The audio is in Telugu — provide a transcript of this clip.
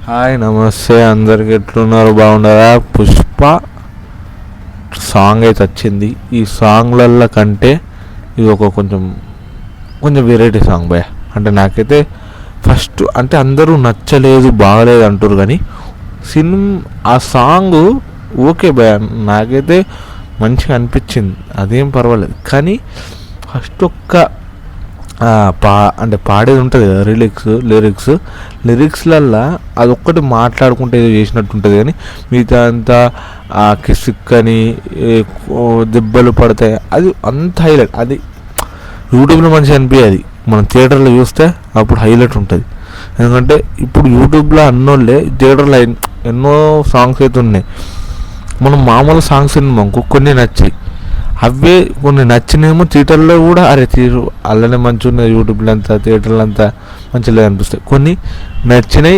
హాయ్ నమస్తే అందరికి ఎట్లున్నారు, బాగున్నారా? పుష్ప సాంగ్ అయితే వచ్చింది. ఈ సాంగ్లల్లో కంటే ఇది ఒక కొంచెం కొంచెం వెరైటీ సాంగ్ భయ. అంటే నాకైతే ఫస్ట్ అంటే అందరూ నచ్చలేదు బాగలేదు అంటారు, కానీ ఆ సాంగ్ ఓకే భయ, నాకైతే మంచిగా అనిపించింది, అదేం పర్వాలేదు. కానీ ఫస్ట్ అంటే పాడేది ఉంటుంది కదా, లిరిక్స్లల్లో అదొక్కటి మాట్లాడుకుంటే ఏదో చేసినట్టు ఉంటుంది, కానీ మిగతా అంతా కిసిక్ అని దెబ్బలు పడతాయి, అది అంత హైలైట్. అది యూట్యూబ్లో మంచిగా అనిపించేది, మనం థియేటర్లో చూస్తే అప్పుడు హైలైట్ ఉంటుంది. ఎందుకంటే ఇప్పుడు యూట్యూబ్లో అన్నోళ్ళే థియేటర్లో ఎన్నో సాంగ్స్ అయితే ఉన్నాయి. మనం మామూలు సాంగ్స్ విన్నాం, కొన్ని నచ్చాయి, అవే కొన్ని నచ్చినేమో థియేటర్లో కూడా అరే అలానే మంచిగా ఉన్నాయి, యూట్యూబ్లో అంతా థియేటర్లో అంతా మంచిగా అనిపిస్తాయి. కొన్ని నచ్చినాయి